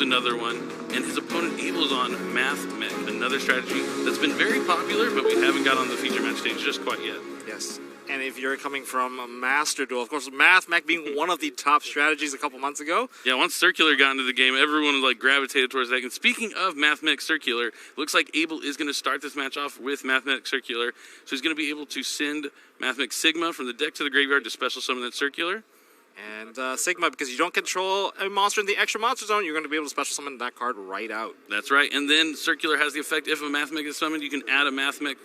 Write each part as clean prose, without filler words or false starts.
another one. And his opponent Abel's on Mathmech, another strategy that's been very popular, but we haven't got on the feature match stage just quite yet. Yes. And if you're coming from a Master Duel, of course, Mathmech being one of the top strategies a couple months ago. Yeah, once Circular got into the game, everyone like gravitated towards that. And speaking of Mathmech Circular, looks like Abel is going to start this match off with Mathmech Circular. So he's going to be able to send Mathmech Sigma from the deck to the graveyard to special summon that Circular. And Sigma, because you don't control a monster in the extra monster zone, you're going to be able to special summon that card right out. That's right. And then Circular has the effect, if a Mathmech is summoned, you can add a Mathmech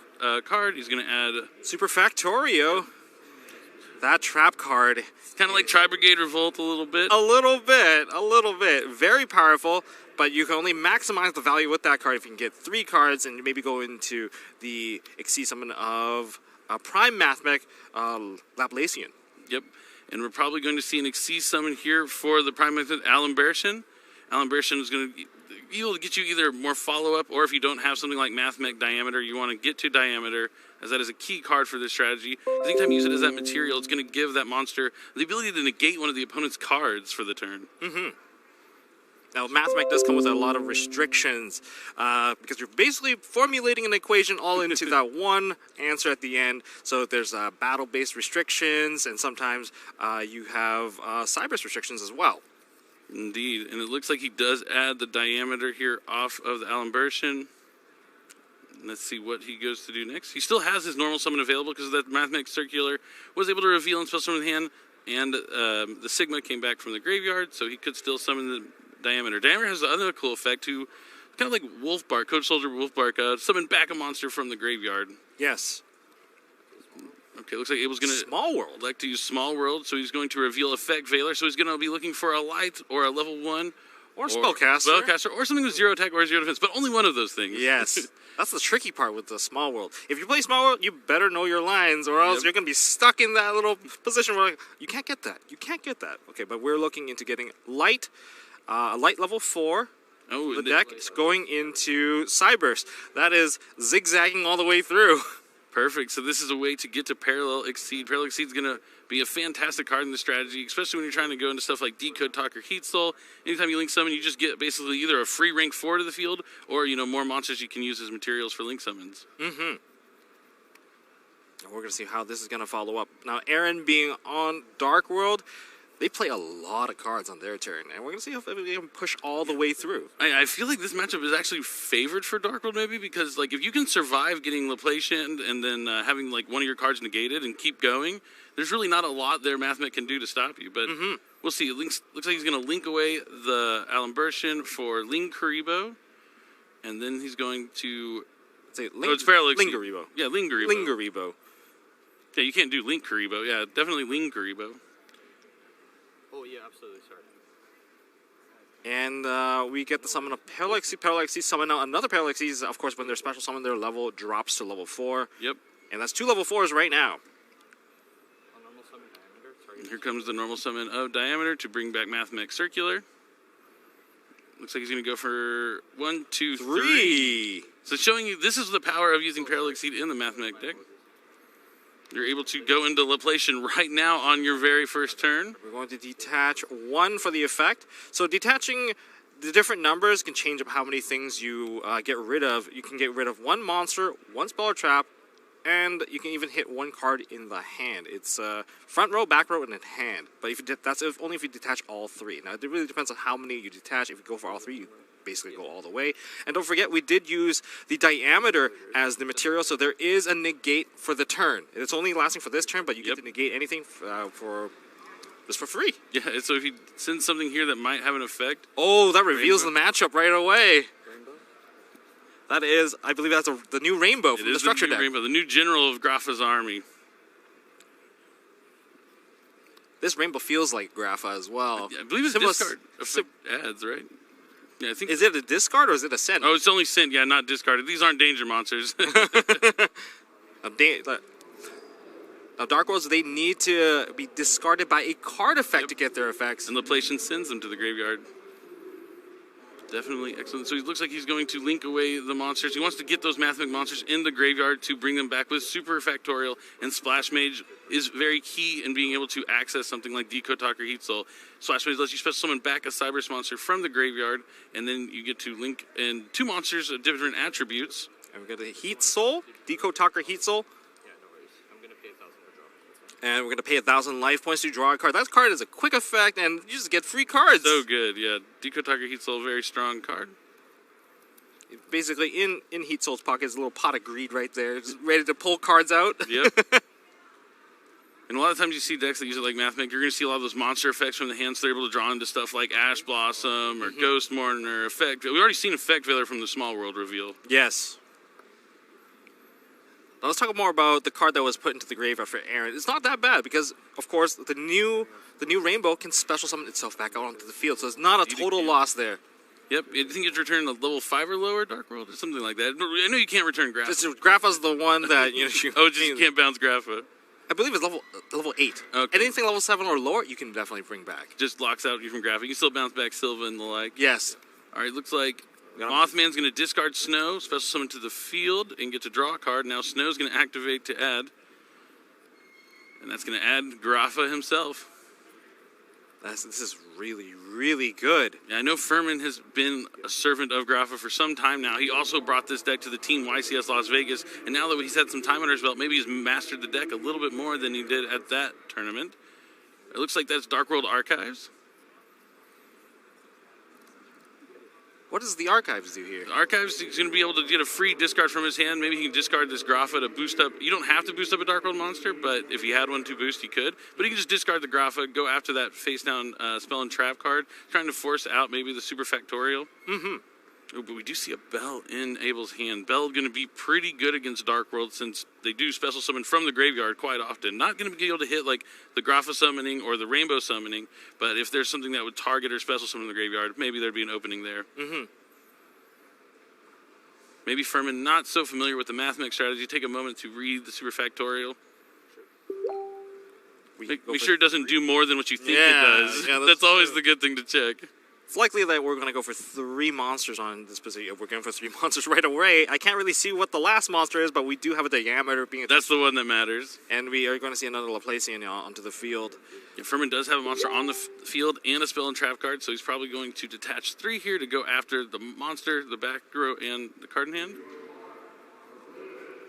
card. He's going to add Super Factorio. That trap card. Kind of like Tri-Brigade Revolt a little bit. A little bit. Very powerful, but you can only maximize the value with that card if you can get 3 cards and maybe go into the Exceed Summon of Prime Mathmech Laplacian. Yep. And we're probably going to see an Exceed Summon here for the Prime Mathmech Alimbershin. Alimbershin is going to be able to get you either more follow-up, or if you don't have something like Mathmech Diameter, you want to get to Diameter, as that is a key card for this strategy. Anytime you use it as that material, it's going to give that monster the ability to negate one of the opponent's cards for the turn. Now, Mathmech does come with a lot of restrictions because you're basically formulating an equation all into that one answer at the end. So there's battle-based restrictions, and sometimes you have Cybers restrictions as well. Indeed, and it looks like he does add the Diameter here off of the Alimbershin. Let's see what he goes to do next. He still has his normal summon available because that Mathmech Circular was able to reveal and special summon the hand, and the Sigma came back from the graveyard, so he could still summon the Diameter. Diameter has the other cool effect to, kind of like Wolfbark, Coach Soldier Wolfbark, summon back a monster from the graveyard. Yes. Okay, looks like Abel's going to Small World. like to use Small World, so he's going to reveal Effect Veiler, so he's going to be looking for a Light or a level 1. Or Spellcaster. Or something with 0 attack or 0 defense, but only one of those things. Yes. That's the tricky part with the Small World. If you play Small World, you better know your lines, or else you're going to be stuck in that little position where you can't get that. You can't get that. Okay, but we're looking into getting Light, Light level 4. Oh, the deck is going into Cyburst. That is zigzagging all the way through. Perfect. So this is a way to get to Parallel Exceed. Parallel Exceed is going to be a fantastic card in the strategy, especially when you're trying to go into stuff like Decode, Talk, or Heat Soul. Anytime you link summon, you just get basically either a free rank 4 to the field, or, you know, more monsters you can use as materials for link summons. And we're going to see how this is going to follow up. Now, Aaron being on Dark World, they play a lot of cards on their turn, and we're going to see if they can push all the way through. I feel like this matchup is actually favored for Dark World, maybe, because like if you can survive getting Laplacian and then having like one of your cards negated and keep going, there's really not a lot there Mathmech can do to stop you, but we'll see. It looks like he's going to link away the Alimbershin for Ling Kuribo, and then he's going to... it's Parallel Exceed. Lingaribo. Yeah, Lingaribo. Lingaribo. Yeah, you can't do Link Kuribo. Yeah, definitely Ling Kuribo. Oh, yeah, absolutely, sorry. And we get the summon of Parallaxes summon. Now, another Parallaxes, of course, when they're special summon, their level drops to level 4. Yep. And that's 2 level 4s right now. Normal summon Diameter. Sorry. Here comes the normal summon of Diameter to bring back Mathmech Circular. Looks like he's going to go for 1, 2, 3. So showing you, this is the power of using Parallel Exceed in the Mathmech deck. You're able to go into Laplacian right now on your very first turn. We're going to detach 1 for the effect. So detaching the different numbers can change up how many things you get rid of. You can get rid of 1 monster, 1 spell or trap, and you can even hit 1 card in the hand. It's front row, back row, and in hand. But that's only if you detach all 3. Now, it really depends on how many you detach. If you go for all 3, you basically go all the way. And don't forget, we did use the Diameter as the material, so there is a negate for the turn. It's only lasting for this turn, but you get to negate anything for free. Yeah, so if you send something here that might have an effect... Oh, that reveals the matchup right away. Rainbow? That is, I believe that's the new Rainbow from the structure deck. Rainbow, the new general of Grapha's army. This Rainbow feels like Grapha as well. I believe it's discard effect adds, right? Yeah, I think. Is it a discard or is it a send? Oh, it's only sent. Yeah, not discarded. These aren't danger monsters. Now, Dark Worlds, they need to be discarded by a card effect to get their effects. And Laplacian sends them to the graveyard. Definitely excellent. So it looks like he's going to link away the monsters. He wants to get those Mathmech monsters in the graveyard to bring them back with Super Factorial, and Splash Mage is very key in being able to access something like Decode Talker Heat Soul. Splash Mage lets you special summon back a Cyberse monster from the graveyard, and then you get to link in 2 monsters of different attributes. And we got a Heat Soul, Decode Talker Heat Soul. Yeah, no worries. I'm gonna pay 1,000 for drop. That's fine. And we're going to pay 1,000 life points to draw a card. That card is a quick effect, and you just get free cards. So good, yeah. Decode Talker Heat Soul, very strong card. Basically, in Heat Soul's pocket is a little pot of greed right there, just ready to pull cards out. Yep. And a lot of times you see decks that use it like Mathmech, you're going to see a lot of those monster effects from the hand, so they're able to draw into stuff like Ash Blossom or Ghost Mourner, Effect. We've already seen Effect Veiler from the Small World reveal. Yes. Now let's talk more about the card that was put into the graveyard for Aaron. It's not that bad because, of course, the new Rainbow can special summon itself back out onto the field, so it's not a total loss there. Yep, I think you have to return a level 5 or lower Dark World or something like that. I know you can't return Grapha. Just Grapha's the one that you just can't bounce Grapha. I believe it's level 8. Okay. Anything level 7 or lower, you can definitely bring back. Just locks out you from Grapha. You can still bounce back Silva and the like. Yes. All right, looks like Mothman's going to discard Snow, special summon to the field, and get to draw a card. Now Snow's going to activate to add. And that's going to add Grapha himself. This is really, really good. Yeah, I know Furman has been a servant of Grapha for some time now. He also brought this deck to the team YCS Las Vegas, and now that he's had some time under his belt, maybe he's mastered the deck a little bit more than he did at that tournament. It looks like that's Dark World Archives. What does the Archives do here? The Archives is going to be able to get a free discard from his hand. Maybe he can discard this Grapha to boost up. You don't have to boost up a Dark World monster, but if he had one to boost, he could. But he can just discard the Grapha, go after that face-down spell and trap card, trying to force out maybe the Super Factorial. Oh, but we do see a Bell in Abel's hand. Bell going to be pretty good against Dark World since they do special summon from the graveyard quite often. Not going to be able to hit like the Grapha summoning or the Rainbow summoning, but if there's something that would target or special summon in the graveyard, maybe there'd be an opening there. Maybe Furman not so familiar with the Mathmech strategy. Take a moment to read the Super Factorial. Make sure it doesn't do more than what you think it does. Yeah, that's always the good thing to check. It's likely that we're going to go for 3 monsters on this position. If we're going for 3 monsters right away, I can't really see what the last monster is, but we do have a diameter being. That's the one that matters. And we are going to see another Laplacian onto the field. Yeah, Furman does have a monster on the field and a spell and trap card, so he's probably going to detach 3 here to go after the monster, the back row, and the card in hand.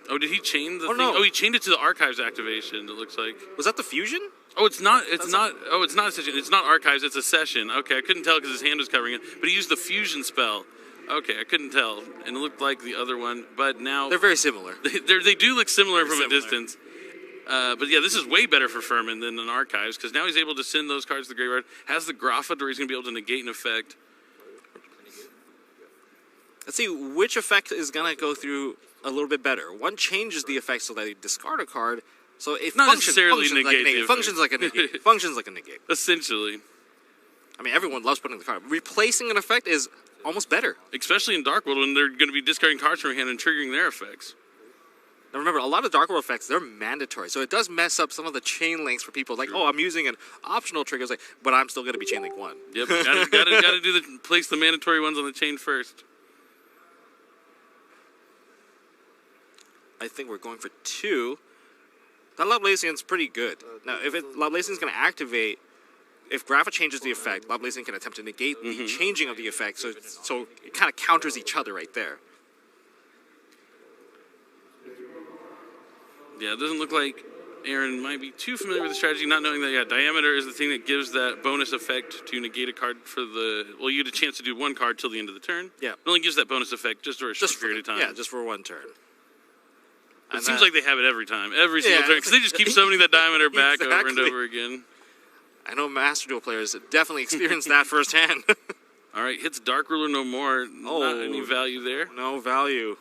Oh, did he chain the thing? No. Oh, he chained it to the Archives activation, it looks like. Was that the fusion? Oh, it's not a session. It's not Archives, it's a session. Okay, I couldn't tell because his hand was covering it. But he used the fusion spell. Okay, I couldn't tell. And it looked like the other one, but now... They're very similar. They do look similar from a distance. But yeah, this is way better for Furman than an Archives, because now he's able to send those cards to the graveyard. Has the Grapha where he's going to be able to negate an effect. Let's see which effect is going to go through a little bit better. One changes the effect so that you discard a card. So it not necessarily negate. Functions like a negate. Functions like a negate. Essentially. I mean, everyone loves putting the card. Replacing an effect is almost better. Especially in Dark World when they're going to be discarding cards from your hand and triggering their effects. Now remember, a lot of Dark World effects, they're mandatory. So it does mess up some of the chain links for people. Like, oh, I'm using an optional trigger, like, but I'm still going to be chain link 1. Yep, gotta do place the mandatory ones on the chain first. I think we're going for 2. That Lablacian's pretty good. Now, if Lablacian's going to activate, if Grapha changes the effect, Lablacian can attempt to negate the changing of the effect, so it kind of counters each other right there. Yeah, it doesn't look like Aaron might be too familiar with the strategy, not knowing that, diameter is the thing that gives that bonus effect to negate a card for the... Well, you get a chance to do 1 card till the end of the turn. Yeah. It only gives that bonus effect just for a short period of time. Yeah, just for 1 turn. It seems like they have it every time, every single turn, because they just keep summoning that diameter back over and over again. I know Master Duel players definitely experienced that firsthand. All right, hits Dark Ruler no more. Not any value there. No value.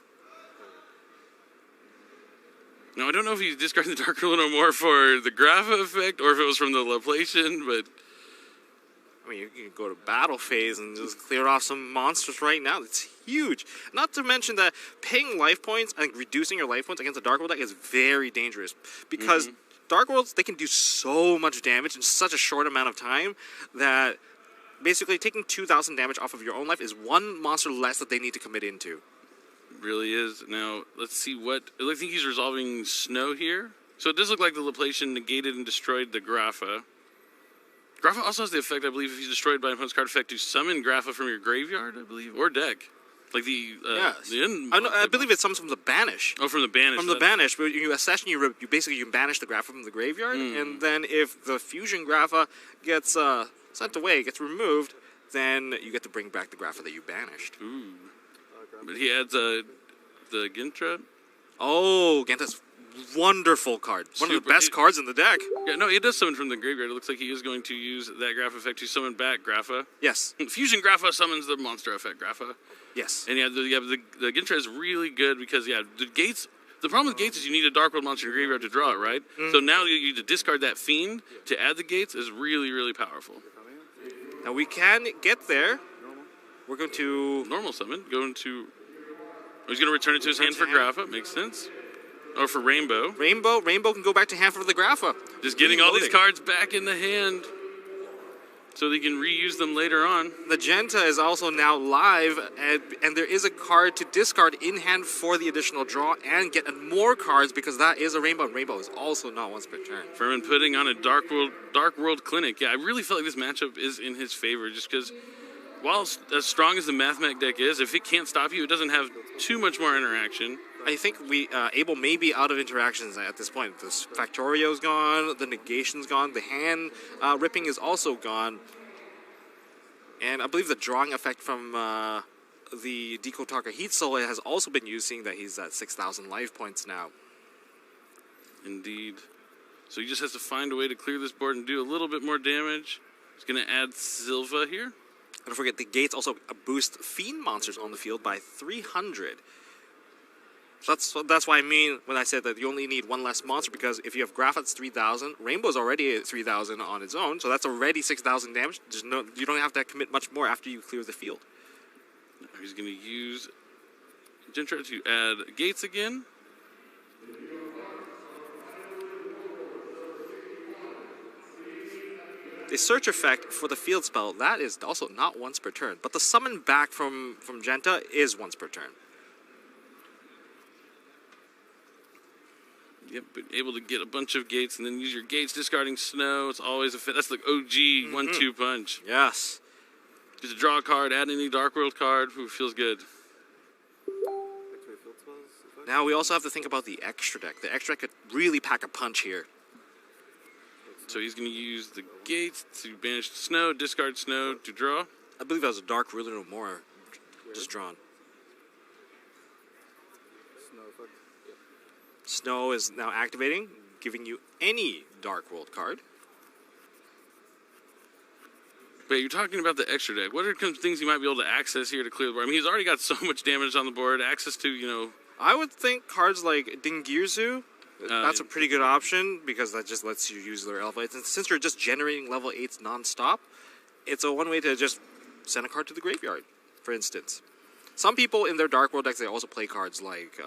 No, I don't know if he's discarding the Dark Ruler no more for the Grapha effect or if it was from the Laplacian, but... I mean, you can go to battle phase and just clear off some monsters right now. It's huge. Not to mention that paying life points and reducing your life points against a Dark World deck is very dangerous. Because Dark Worlds, they can do so much damage in such a short amount of time that basically taking 2,000 damage off of your own life is one monster less that they need to commit into. Really is. Now, let's see what... I think he's resolving Snow here. So it does look like the Laplacian negated and destroyed the Grapha. Grapha also has the effect, I believe, if he's destroyed by an opponent's card effect, to summon Grapha from your graveyard, I believe, or deck. Like the... yes. I believe it comes from the Banish. Oh, from the Banish. From the Banish. But you accession, you basically banish the Grapha from the graveyard, and then if the Fusion Grapha gets sent away, gets removed, then you get to bring back the Grapha that you banished. Ooh. But he adds the Gintra. Oh, Ganta's wonderful card. One of the best cards in the deck. Yeah, no, he does summon from the graveyard. It looks like he is going to use that Grapha effect to summon back Grapha. Yes. Fusion Grapha summons the monster effect Grapha. Yes. And the Gintra is really good because, the Gates... The problem with Gates is you need a Dark World monster in your graveyard to draw it, right? So now you need to discard that Fiend to add the Gates is really, really powerful. Now we can get there. We're going to... Normal summon. He's going to return it to his hand for Grapha. Makes sense. Or for Rainbow. Rainbow can go back to hand for the Grapha. Just getting all these cards back in the hand so they can reuse them later on. The Genta is also now live, and there is a card to discard in hand for the additional draw and get more cards because that is a Rainbow. And Rainbow is also not once per turn. Furman putting on a Dark World Clinic. Yeah, I really feel like this matchup is in his favor just because while as strong as the Mathmech deck is, if it can't stop you, it doesn't have too much more interaction. I think Abel may be out of interactions at this point. The Factorio's gone, the Negation's gone, the hand ripping is also gone. And I believe the drawing effect from the Dekotaka Heat Soul has also been used, seeing that he's at 6,000 life points now. Indeed. So he just has to find a way to clear this board and do a little bit more damage. He's going to add Silva here. Don't forget the Gates also boost Fiend monsters on the field by 300. So that's why I mean when I said that you only need one less monster, because if you have Graph, it's 3,000. Rainbow's already at 3,000 on its own, so that's already 6,000 damage. You don't have to commit much more after you clear the field. He's going to use Gintra to add Gates again. The search effect for the field spell, that is also not once per turn, but the summon back from Genta is once per turn. Yep, but able to get a bunch of Gates and then use your Gates discarding Snow. It's always a fit. That's the OG 1-2 punch. Yes. Just draw a card, add any Dark World card. Ooh, feels good. Now we also have to think about the extra deck. The extra deck could really pack a punch here. So he's going to use the Gates to banish Snow, discard Snow to draw. I believe that was a Dark Ruler no more just drawn. Snow is now activating, giving you any Dark World card. But you're talking about the extra deck. What are some things you might be able to access here to clear the board? I mean, he's already got so much damage on the board. Access to, I would think cards like Dingirzu, that's a pretty good option because that just lets you use their level 8s. And since you're just generating level 8s non-stop, it's a one way to just send a card to the graveyard, for instance. Some people in their Dark World decks, they also play cards like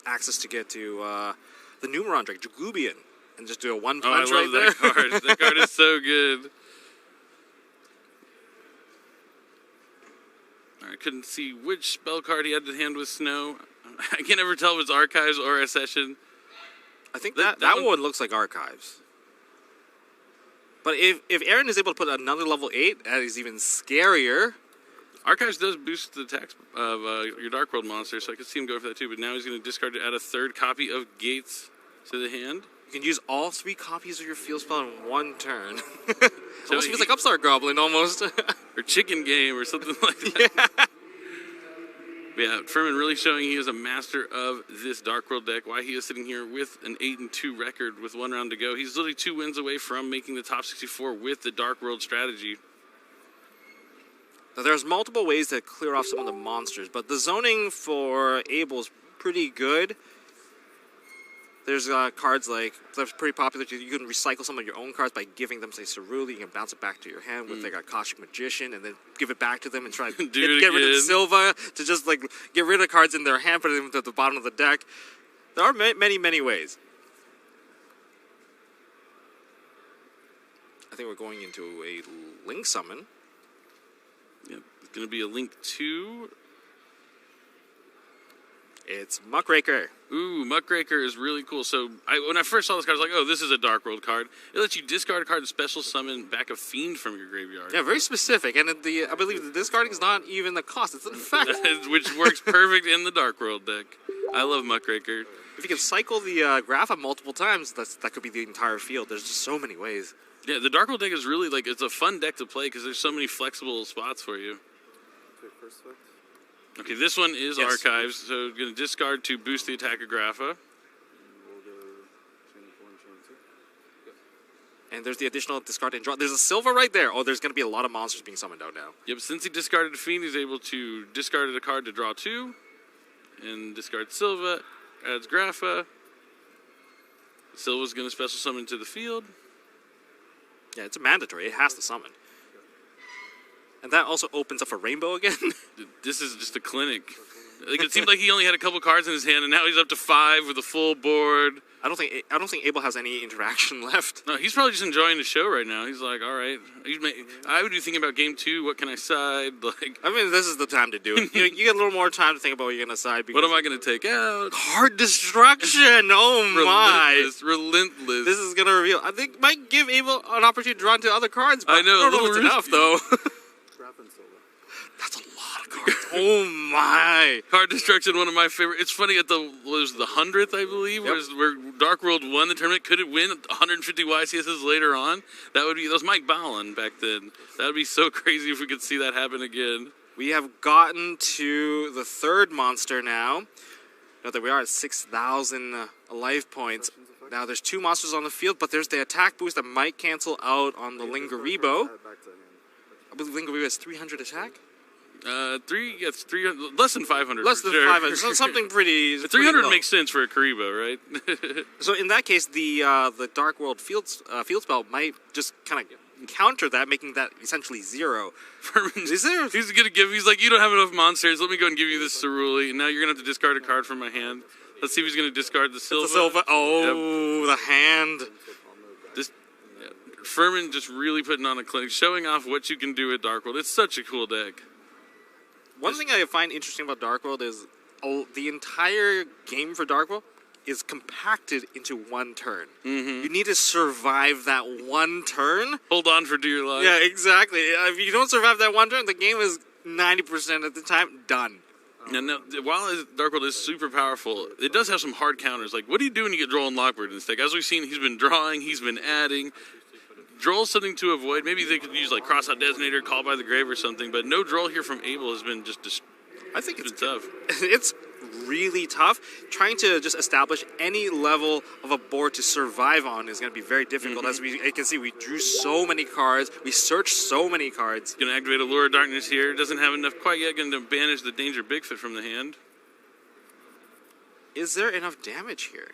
access to get to the Numeron Drake, Jaglubian, and just do a one punch right there. That card. That card is so good. I couldn't see which spell card he had to hand with Snow. I can't ever tell if it's Archives or Accession. I think that one looks like Archives. But if Aaron is able to put another level 8, that is even scarier. Archives does boost the attacks of your Dark World monster, so I could see him go for that too. But now he's going to discard to add a third copy of Gates to the hand. You can use all 3 copies of your field spell in one turn. Almost feels like Upstart Goblin, almost. Or Chicken Game or something like that. Yeah, Furman really showing he is a master of this Dark World deck. Why he is sitting here with an 8-2 record with 1 round to go. He's literally 2 wins away from making the top 64 with the Dark World strategy. Now, there's multiple ways to clear off some of the monsters, but the zoning for Abel is pretty good. There's cards like, that's pretty popular. You can recycle some of your own cards by giving them, say, Cerulli. You can bounce it back to your hand with like a Akashic Magician and then give it back to them and try to get rid of Silva to just like get rid of cards in their hand, put them at the bottom of the deck. There are many, many ways. I think we're going into a Link summon. Yep. It's going to be a Link 2. It's Muckraker. Ooh, Muckraker is really cool. So when I first saw this card, I was like, oh, this is a Dark World card. It lets you discard a card and special summon back a Fiend from your graveyard. Yeah, very specific. And I believe the discarding is not even the cost. It's an effect. Which works perfect in the Dark World deck. I love Muckraker. If you can cycle the Grapha multiple times, that could be the entire field. There's just so many ways. Yeah, the Dark World deck is really, like, it's a fun deck to play because there's so many flexible spots for you. Okay, this one is Archives, so going to discard to boost the attack of Grapha. And there's the additional discard and draw. There's a Silva right there. Oh, there's going to be a lot of monsters being summoned out now. Yep, since he discarded a Fiend, he's able to discard a card to draw 2. And discard Silva, adds Grapha. Silva's going to special summon to the field. Yeah, it's a mandatory. It has to summon. And that also opens up a rainbow again. This is just a clinic. Like, it seemed like he only had a couple cards in his hand, and now he's up to 5 with a full board. I don't think Abel has any interaction left. No, he's probably just enjoying the show right now. He's like, all right. I would be thinking about game 2. What can I side? Like, I mean, this is the time to do it. You get a little more time to think about what you're going to side. What am I going to take out? Card destruction. Oh my! Relentless. This is going to reveal. I think might give Abel an opportunity to draw into other cards. But I know. I don't know if it's enough though. That's a lot of cards. Oh my! Card destruction, one of my favorite. It's funny at the 100th, I believe, where Dark World won the tournament. Could it win 150 YCSs later on? That was Mike Ballin back then. That would be so crazy if we could see that happen again. We have gotten to the third monster now. Note that we are at 6,000 life points. Now there's 2 monsters on the field, but there's the attack boost that might cancel out on the Lingaribo. I believe Lingaribo has 300 attack. 300, less than 500. Less than 500. So something pretty. 300 makes sense for a Karibo, right? So in that case, the Dark World field spell might just kind of counter that, making that essentially 0. He's gonna give. He's like, you don't have enough monsters. Let me go and give you this Ceruli, and now you're gonna have to discard a card from my hand. Let's see if he's gonna discard the Silva. The Silva. Oh, yep. The hand. Furman just really putting on a clinic, showing off what you can do with Dark World. It's such a cool deck. One thing I find interesting about Dark World is the entire game for Dark World is compacted into one turn. Mm-hmm. You need to survive that one turn. Hold on for dear life. Yeah, exactly. If you don't survive that one turn, the game is 90% of the time done. Now, while Dark World is super powerful, it does have some hard counters. Like, what do you do when you get Droll and Lockbird in this deck? As we've seen, he's been drawing, he's been adding. Droll's something to avoid. Maybe they could use like Crossout Designator, Call by the Grave or something, but no Droll here from Abel has been I think it's tough. It's really tough. Trying to just establish any level of a board to survive on is going to be very difficult. Mm-hmm. As you can see, we drew so many cards. We searched so many cards. Going to activate Allure of Darkness here. Doesn't have enough quite yet. Going to banish the Danger Bigfoot from the hand. Is there enough damage here?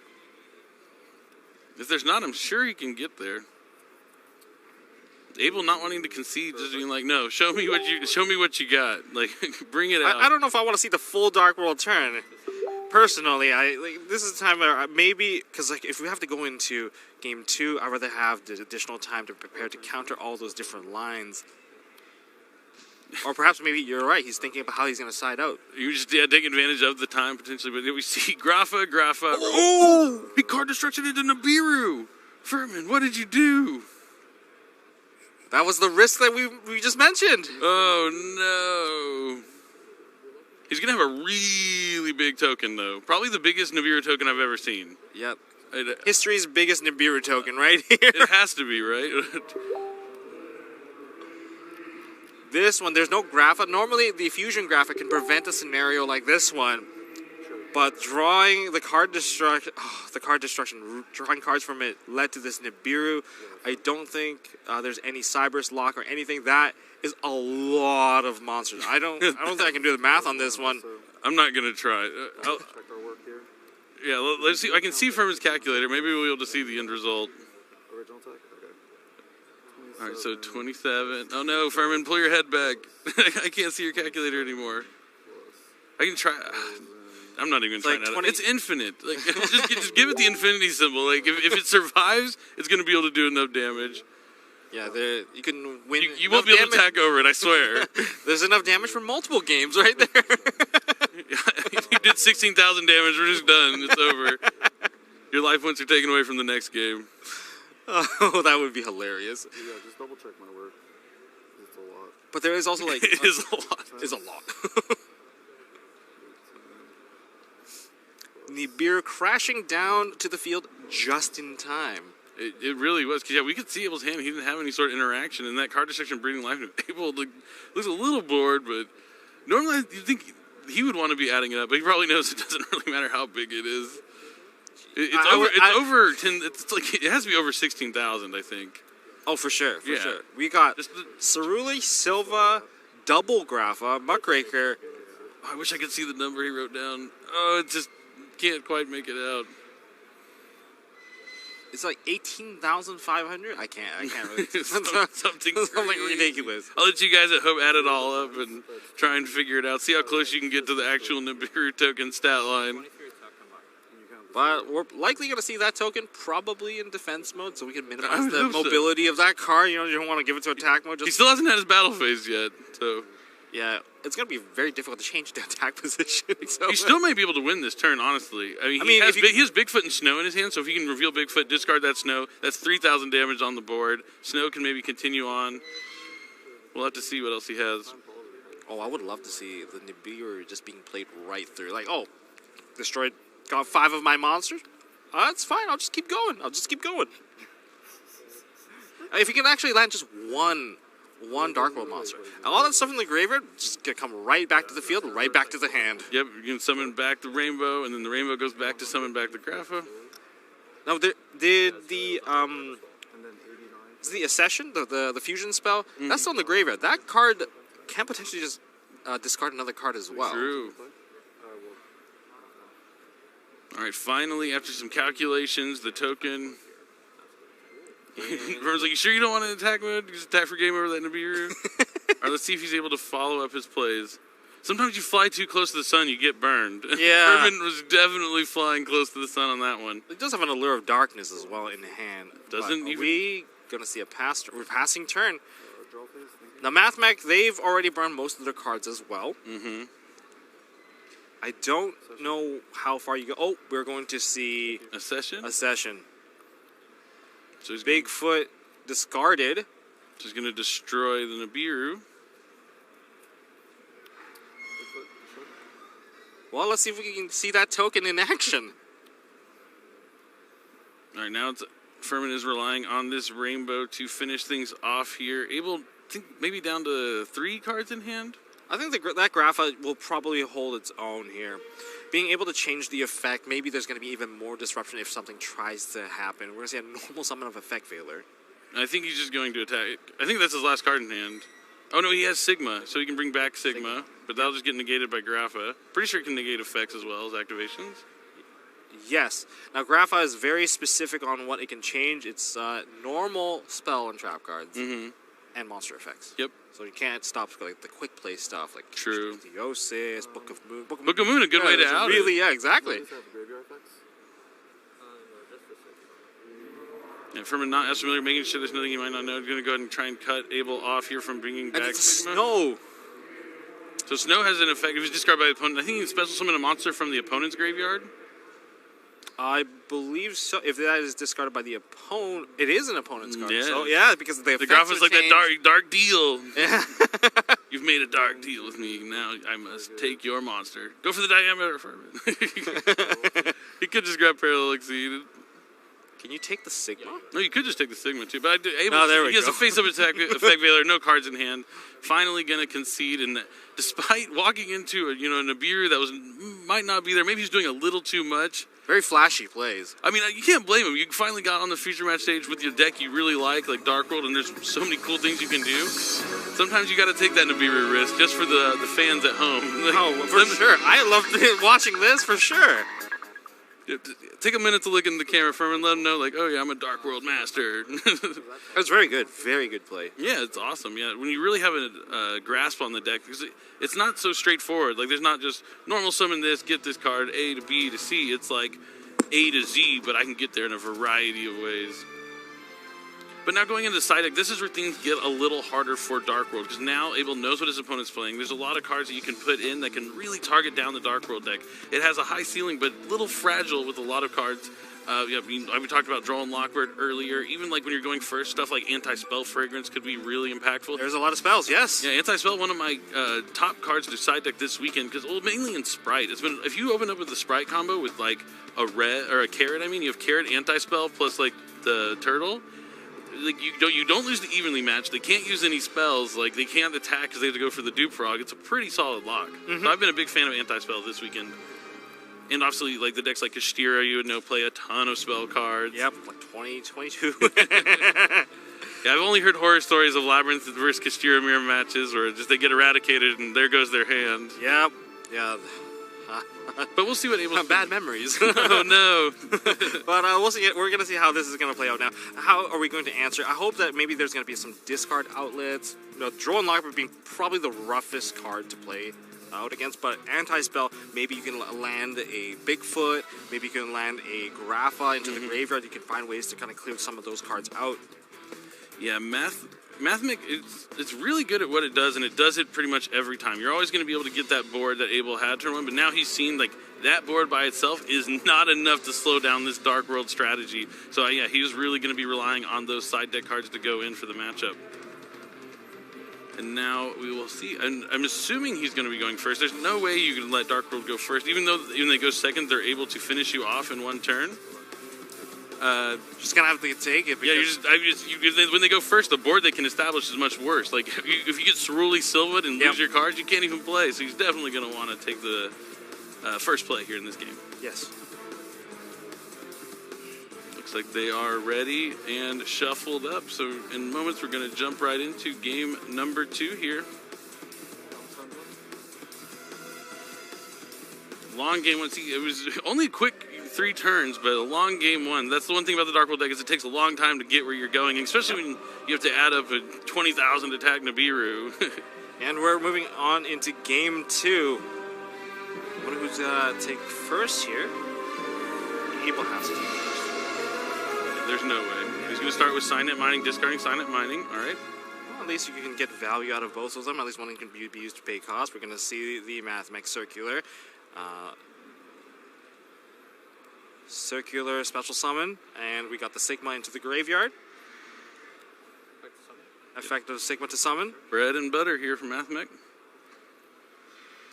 If there's not, I'm sure he can get there. Abel not wanting to concede, just being like, no, show me what you got. Like, bring it out. I don't know if I want to see the full Dark World turn. Personally, this is the time where maybe, because like if we have to go into game 2, I'd rather have the additional time to prepare to counter all those different lines. Or perhaps maybe you're right. He's thinking about how he's going to side out. You just take advantage of the time potentially, but we see Grapha. Oh, he card destruction into Nibiru. Furman, what did you do? That was the risk that we just mentioned. Oh, no. He's going to have a really big token, though. Probably the biggest Nibiru token I've ever seen. Yep. History's biggest Nibiru token right here. It has to be, right? This one, there's no Grapha. Normally, the Fusion Grapha can prevent a scenario like this one. But drawing the card destruction, drawing cards from it led to this Nibiru. I don't think there's any Cyberse lock or anything. That is a lot of monsters. I don't think I can do the math on this one. I'm not gonna try. Yeah, let's see. I can see from his calculator. Maybe we'll be able to see the end result. Original tech? Okay. All right, so 27. Oh no, Furman, pull your head back. I can't see your calculator anymore. I can try. I'm not even trying to. It's infinite. Like, just give it the infinity symbol. Like, if it survives, it's going to be able to do enough damage. Yeah, you can win. You won't be able to attack over it, I swear. There's enough damage for multiple games right there. You did 16,000 damage, we're just done. It's over. Your life points are taken away from the next game. Oh, that would be hilarious. Yeah, just double check my work. It's a lot. But there is also like... It is a lot. It's a lot. Nibiru crashing down to the field just in time. It really was, because yeah, we could see Abel's hand. He didn't have any sort of interaction, and that card destruction breathing life. Abel looks a little bored, but normally you'd think he would want to be adding it up, but he probably knows it doesn't really matter how big it is. It's over 10. It's like it has to be over 16,000, I think. Oh, for sure, for Yeah. sure. We got Cerulli, Silva, Double Grapha, Muckraker. Oh, I wish I could see the number he wrote down. Oh, it just can't quite make it out. It's like 18,500. I can't really. Something ridiculous. I'll let you guys at home add it all up and try and figure it out. See how close you can get to the actual Nibiru token stat line. But we're likely going to see that token probably in defense mode, so we can I minimize would the hope so. mobility of that card. You know, you don't want to give it to attack mode. He still hasn't had his battle phase yet, so Yeah, it's going to be very difficult to change the attack position. So. he still may be able to win this turn. Honestly, I mean, he has Bigfoot and Snow in his hand, so if he can reveal Bigfoot, discard that Snow, that's 3,000 damage on the board. Snow can maybe continue on. We'll have to see what else he has. Oh, I would love to see the Nibiru just being played right through. Like, oh, destroyed, got 5 of my monsters. That's fine. I'll just keep going. If you can actually land just one Dark World monster, and all that stuff in the graveyard just gonna come right back to the field, right back to the hand. Yep, you can summon back the Rainbow, and then the Rainbow goes back to summon back the Grapha. Now, did the is the Accession, the fusion spell, that's still in the graveyard. That card can potentially just discard another card as well. True. All right, finally, after some calculations, the token. Vern's like, you sure you don't want an attack mode? Just attack for game over that Nibiru? All right, let's see if he's able to follow up his plays. Sometimes you fly too close to the sun, you get burned. Yeah. Herman was definitely flying close to the sun on that one. It does have an Allure of Darkness as well in hand. Doesn't but even... we gonna see a passing turn. Now, Mathmech, they've already burned most of their cards as well. Mm-hmm. I don't know how far you go. Oh, we're going to see A session? a session. So he's Bigfoot discarded. He's going to destroy the Nibiru. Well, let's see if we can see that token in action. All right, now Furman is relying on this Rainbow to finish things off here. Abel, I think maybe down to 3 cards in hand? I think that Grapha will probably hold its own here. Being able to change the effect, maybe there's going to be even more disruption if something tries to happen. We're going to see a normal summon of Effect Veiler. I think he's just going to attack. I think that's his last card in hand. Oh, no, he has Sigma, so he can bring back Sigma. But that'll just get negated by Grapha. Pretty sure it can negate effects as well as activations. Yes. Now, Grapha is very specific on what it can change. It's normal spell and trap cards and monster effects. Yep. So you can't stop like the quick play stuff like True. Theosis, Book of Moon. Book of Moon, a good way to out it. Really, yeah, exactly. Does it have graveyard effects? And Furman not as familiar, making sure there's nothing he might not know. He's going to go ahead and try and cut Abel off here from bringing And back it's Sigma. Snow. So Snow has an effect. If it's discarded by the opponent, I think he can special summon a monster from the opponent's graveyard. I believe so. If that is discarded by the opponent, it is an opponent's card. Yeah. So yeah, because the Grapha's like that dark deal. Yeah. You've made a dark deal with me. Now I must take your monster. Go for the diameter, Furman. He could just grab Parallel Exceed. Can you take the Sigma? No, you could just take the Sigma too. But I do. Abel, there we he has go. a face-up attack, effect Veiler, no cards in hand. Finally going to concede, and despite walking into a Nibiru that might not be there, maybe he's doing a little too much. Very flashy plays. I mean, you can't blame him. You finally got on the feature match stage with your deck you really like Dark World, and there's so many cool things you can do. Sometimes you got to take that Nibiru risk just for the fans at home. Oh, for sure. I loved watching this for sure. Take a minute to look in the camera for him and let him know, oh yeah, I'm a Dark World master. That was very good. Very good play. Yeah, it's awesome. Yeah, when you really have a grasp on the deck, because it's not so straightforward. There's not just normal summon this, get this card, A to B to C. It's like A to Z, but I can get there in a variety of ways. But now going into side deck, this is where things get a little harder for Dark World, because now Abel knows what his opponent's playing. There's a lot of cards that you can put in that can really target down the Dark World deck. It has a high ceiling, but a little fragile with a lot of cards. We talked about Droll and Lockbird earlier. Even like when you're going first, stuff like Anti-Spell Fragrance could be really impactful. There's a lot of spells, yes. Yeah, Anti-Spell, one of my top cards to side deck this weekend, because mainly in Sprite. It's been, if you open up with the Sprite combo with like a red or a carrot, you have carrot, Anti-Spell plus like the turtle. Like you don't lose the evenly match. They can't use any spells. Like they can't attack because they have to go for the Dupe Frog. It's a pretty solid lock. So I've been a big fan of Anti-Spell this weekend. And obviously, like the decks like Kastira, you would know play a ton of spell cards. Yep, like 20, 22. Yeah, I've only heard horror stories of Labyrinth versus Kastira mirror matches where just they get eradicated and there goes their hand. Yep, yeah. But we'll see what Abel's bad memories. Oh no. But we'll see. We're gonna see how this is gonna play out now. How are we going to answer? I hope that maybe there's gonna be some discard outlets. Droll and Lockbird being probably the roughest card to play out against, but Anti-Spell, maybe you can land a Bigfoot, maybe you can land a Grapha into the graveyard. You can find ways to kind of clear some of those cards out. Yeah, Mathmech, it's really good at what it does, and it does it pretty much every time. You're always going to be able to get that board that Abel had turn one, but now he's seen like that board by itself is not enough to slow down this Dark World strategy. So yeah, he was really going to be relying on those side deck cards to go in for the matchup. And now we will see. And I'm assuming he's going to be going first. There's no way you can let Dark World go first. Even they go second, they're able to finish you off in one turn. Just gonna have to take it. Yeah, when they go first, the board they can establish is much worse. Like if you get Cerulean Sylvan and lose your cards, you can't even play. So he's definitely going to want to take the first play here in this game. Yes. Looks like they are ready and shuffled up. So in moments, we're going to jump right into game number 2 here. Long game 1. See, it was only a quick 3 turns, but a long game 1. That's the one thing about the Dark World deck is it takes a long time to get where you're going, especially when you have to add up a 20,000 attack Nibiru. And we're moving on into game 2. I wonder who's going to take first here. Abel has to take first. There's no way. He's going to start with Signet Mining, discarding Signet Mining. All right. Well, at least you can get value out of both of them. At least one can be used to pay cost. We're going to see the Mathmech Circular. Circular Special Summon. And we got the Sigma into the graveyard. Effect of Sigma to summon. Bread and butter here from Mathmech.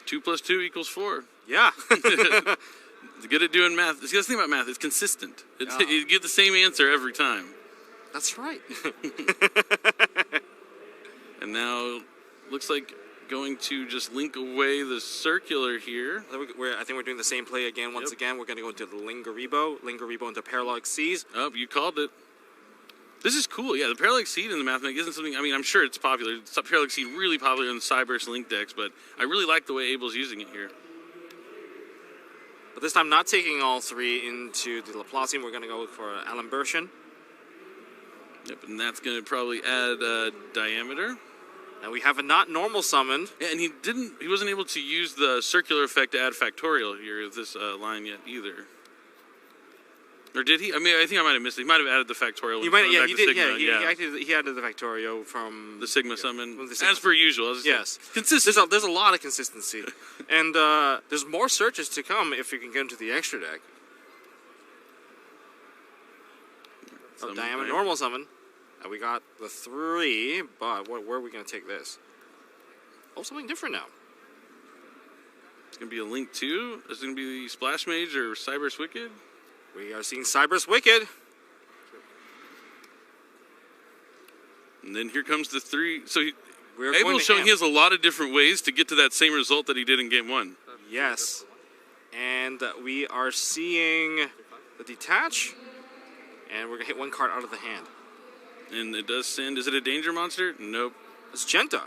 2 + 2 = 4. Yeah. Good at doing math. See, that's the thing about math. It's consistent. You get the same answer every time. That's right. And now, looks like going to just link away the circular here. I think we're doing the same play again. Once again, we're going to go into the Lingaribo into Paralog Seas. Oh, you called it. This is cool. Yeah, the Paralog Seed in the Mathmech isn't something, I'm sure it's popular. Paralog Seed really popular in the Cyberse Link decks, but I really like the way Abel's using it here. But this time, not taking all 3 into the Laplacian. We're going to go for Alimbertion. Yep, and that's going to probably add Diameter. And we have a not normal summon. Yeah, and he wasn't able to use the circular effect to add Factorial here at this line yet either. Or did he? I think I might have missed it. He might have added the Factorial. He did. Sigma, he added the Factorio from the Sigma summon. As per usual. Yes. Consistent. There's a lot of consistency. And there's more searches to come if you can get into the extra deck. Diameter normal summon. And we got the 3, but where are we going to take this? Oh, something different now. It's going to be a Link 2. It's going to be the Splash Mage or Cyberse Wicked. We are seeing Cyberse Wicked. And then here comes the 3. So Abel's showing he has a lot of different ways to get to that same result that he did in game 1. Yes. And we are seeing the Detach. And we're going to hit 1 card out of the hand. And it does send. Is it a danger monster? Nope. It's Genta.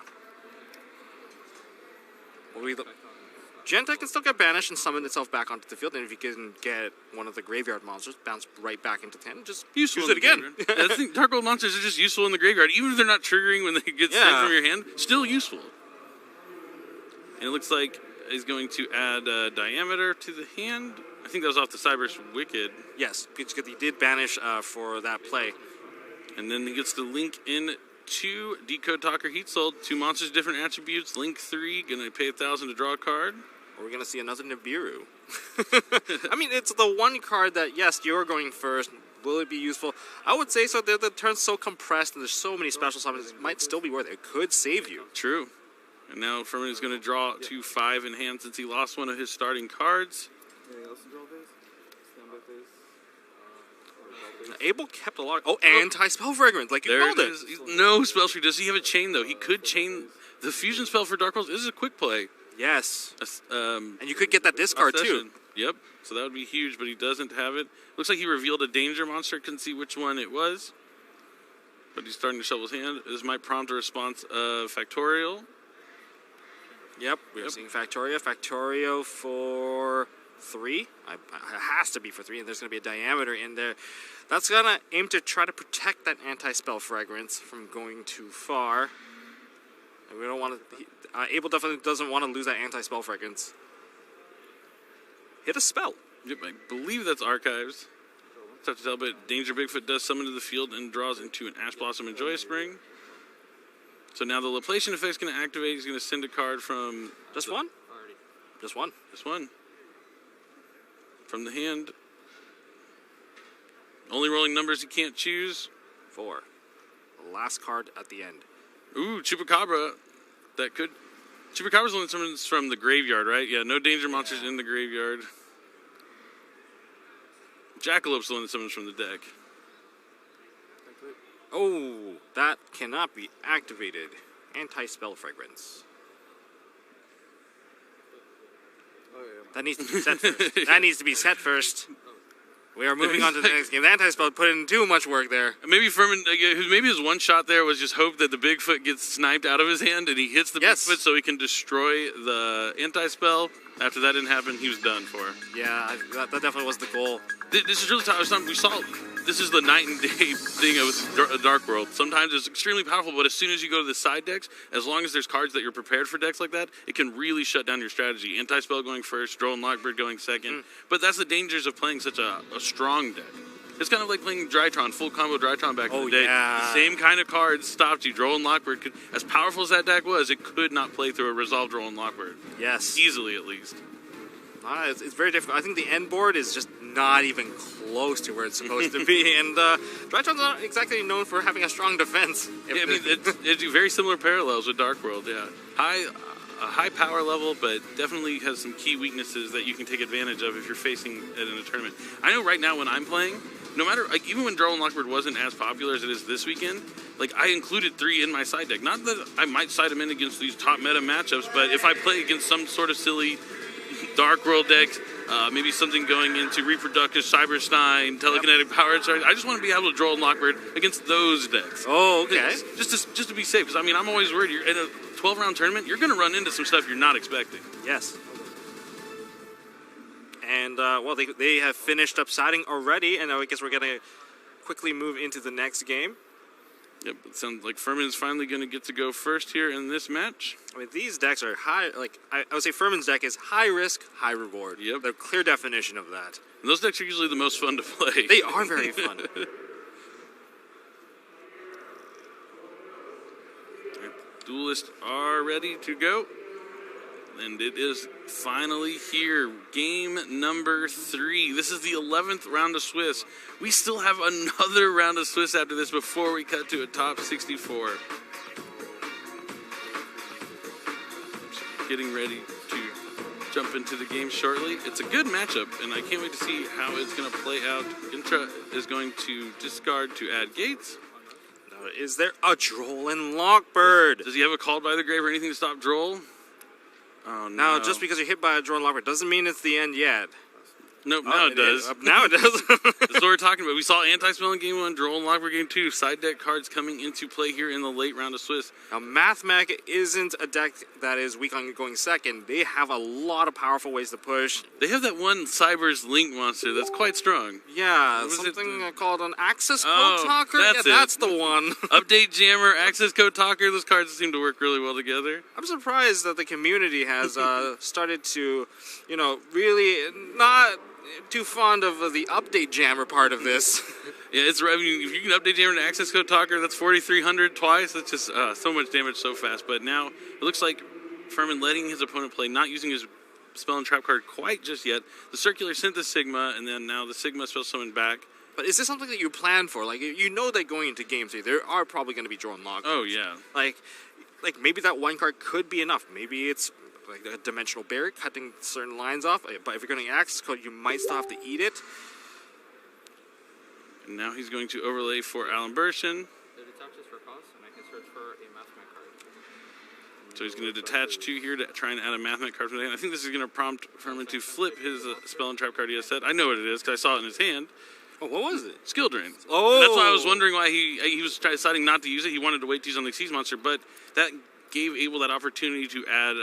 Genta can still get banished and summon itself back onto the field, and if you can get one of the graveyard monsters, bounce right back into 10, just use it again. I think Dark World monsters are just useful in the graveyard, even if they're not triggering when they get sent from your hand. Still useful. And it looks like he's going to add Diameter to the hand. I think that was off the Cyberse Wicked. Yes, because he did banish for that play. And then he gets to link in 2 Decode Talker Heat Sold, 2 monsters, different attributes. Link 3, gonna pay 1,000 to draw a card. We're going to see another Nibiru. I mean, it's the one card that, yes, you're going first. Will it be useful? I would say so. The turn's so compressed and there's so many special summons, it might still be worth it. It could save you. True. And now Furman is going to draw to 5 in hand since he lost one of his starting cards. Anything else to draw phase? Standby phase? Abel kept a lot. Oh, anti-spell fragrance, like you There called it it. is. No spell tree. Does he have a chain, though? He could chain the fusion spell for Dark Worlds. This is a quick play. Yes. And you could get that discard, too. Yep. So that would be huge, but he doesn't have it. Looks like he revealed a danger monster. Couldn't see which one it was. But he's starting to shovel his hand. This might prompt a response of Factorial. Yep, we're seeing Factorio. Factorio for 3. It has to be for 3, and there's going to be a diameter in there. That's going to aim to try to protect that anti-spell fragrance from going too far. And we don't want to... Abel definitely doesn't want to lose that anti-spell fragrance. Hit a spell. Yep, I believe that's Archives. It's tough to tell, but Danger Bigfoot does summon to the field and draws into an Ash Blossom and Joyous Spring. So now the Laplacian effect's going to activate. He's going to send a card from... Just one? Just one. Just one. From the hand. Only rolling numbers he can't choose. 4. The last card at the end. Ooh, Chupacabra. That could... Chupacabra's the one that summons from the graveyard, right? Yeah, no danger monsters in the graveyard. Jackalope's the one that summons from the deck. Oh, that cannot be activated. Anti-spell fragrance. Oh, yeah. That needs to be set first. That needs to be set first. We are moving on to the next game. The anti-spell put in too much work there. Maybe Furman, maybe his one shot there was just hope that the Bigfoot gets sniped out of his hand and he hits the Bigfoot so he can destroy the anti-spell. After that didn't happen, he was done for. Yeah, that definitely was the goal. This is really tough. We saw this is the night and day thing of Dark World. Sometimes it's extremely powerful, but as soon as you go to the side decks, as long as there's cards that you're prepared for decks like that, it can really shut down your strategy. Anti-spell going first, Droll and Lockbird going second. But that's the dangers of playing such a strong deck. It's kind of like playing Drytron, full combo Drytron back in the day. The same kind of cards stopped you. Droll and Lockbird could, as powerful as that deck was, it could not play through a resolved Droll and Lockbird. Yes. Easily, at least. It's very difficult. I think the end board is just not even close to where it's supposed to be, and Drytron's not exactly known for having a strong defense. Yeah, I mean, it's very similar parallels with Dark World, yeah. A high power level, but definitely has some key weaknesses that you can take advantage of if you're facing it in a tournament. I know right now when I'm playing, no matter, like, even when Droll and Lockbird wasn't as popular as it is this weekend, like, I included 3 in my side deck. Not that I might side them in against these top meta matchups, but if I play against some sort of silly Dark World deck, maybe something going into Reproductive, Cyberstein, Telekinetic Power Charge, I just want to be able to Droll and Lockbird against those decks. Oh, okay. Just to be safe, because, I mean, I'm always worried. You're in a 12-round tournament, you're going to run into some stuff you're not expecting. Yes. And, well, they have finished up siding already, and I guess we're going to quickly move into the next game. Yep, it sounds like Furman is finally going to get to go first here in this match. I mean, these decks are high, like, I would say Furman's deck is high risk, high reward. Yep. The clear definition of that. And those decks are usually the most fun to play. They are very fun. Duelists are ready to go. And it is finally here. Game number 3. This is the 11th round of Swiss. We still have another round of Swiss after this before we cut to a top 64. Getting ready to jump into the game shortly. It's a good matchup, and I can't wait to see how it's going to play out. Intra is going to discard to add gates. Now, is there a Droll and Lockbird? Does he have a Called by the Grave or anything to stop Droll? Oh, no. Now, just because you're hit by a Droll and Lockbird doesn't mean it's the end yet. Nope, now it does. Now it does. That's what we're talking about. We saw Anti-Spell in Game 1, Droll and Lockbird Game 2. Side deck cards coming into play here in the late round of Swiss. Now, Mathmech isn't a deck that is weak on going second. They have a lot of powerful ways to push. They have that one Cyber's Link monster that's quite strong. Yeah, something called an Access Oh, Code Talker. that's Yeah, it. that's the one. Update Jammer, Access Code Talker. Those cards seem to work really well together. I'm surprised that the community has started to, really not too fond of the update jammer part of this. Yeah, it's revenue. If you can update jammer to access code talker, that's 4,300 twice. That's just so much damage so fast. But now it looks like Furman letting his opponent play, not using his spell and trap card quite just yet. The circular sent the Sigma, and then now the Sigma spell summon back. But is this something that you plan for? Like, you know that going into games, there are probably going to be draw unlock. Oh, yeah. Like maybe that one card could be enough. Maybe it's like a dimensional barrier, cutting certain lines off. But if you're going to access code, you might still have to eat it. And now he's going to overlay for Alan Bershin. It attaches for cost, and I can search for a Mathmech card. So he's going to detach 2 here to try and add a Mathmech card from the hand. I think this is going to prompt Furman to flip his spell and trap card he has set. I know what it is because I saw it in his hand. Oh, what was it? Skill Drain. Oh! That's why I was wondering why he was deciding not to use it. He wanted to wait to use on the Xyz monster, but that gave Abel that opportunity to add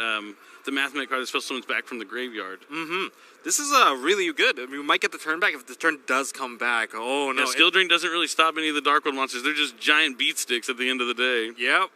the Mathmech card that spell summons back from the graveyard. Mm-hmm. This is really good. I mean, we might get the turn back if the turn does come back. Oh, no. Yeah, Skill Drain doesn't really stop any of the Dark World monsters. They're just giant beat sticks at the end of the day. Yep.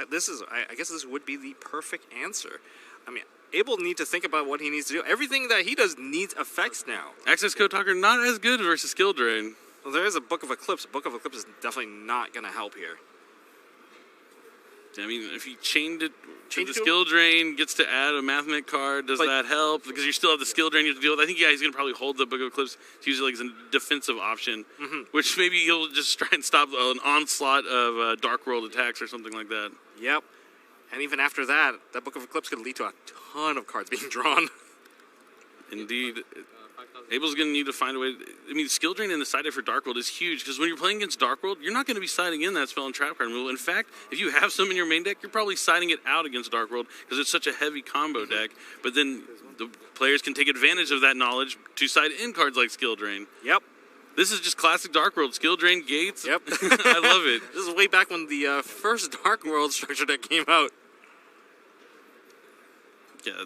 I guess this would be the perfect answer. I mean, Abel needs to think about what he needs to do. Everything that he does needs effects now. Access code talker not as good versus Skill Drain. Well, there is a Book of Eclipse. Book of Eclipse is definitely not going to help here. I mean, if he chained it to the to Skill Drain, gets to add a Mathmech card, does that help? Because you still have the Skill Drain you have to deal with. I think, yeah, he's going to probably hold the Book of Eclipse to use it like as a defensive option, which maybe he'll just try and stop an onslaught of Dark World attacks or something like that. Yep. And even after that, that Book of Eclipse could lead to a ton of cards being drawn. Indeed. Abel's going to need to find a way. I mean, Skill Drain in the side deck for Dark World is huge because when you're playing against Dark World, you're not going to be siding in that spell and trap card removal. In fact, if you have some in your main deck, you're probably siding it out against Dark World because it's such a heavy combo deck. But then the players can take advantage of that knowledge to side in cards like Skill Drain. Yep. This is just classic Dark World. Skill Drain, Gates. Yep. I love it. This is way back when the first Dark World structure deck came out. Yeah,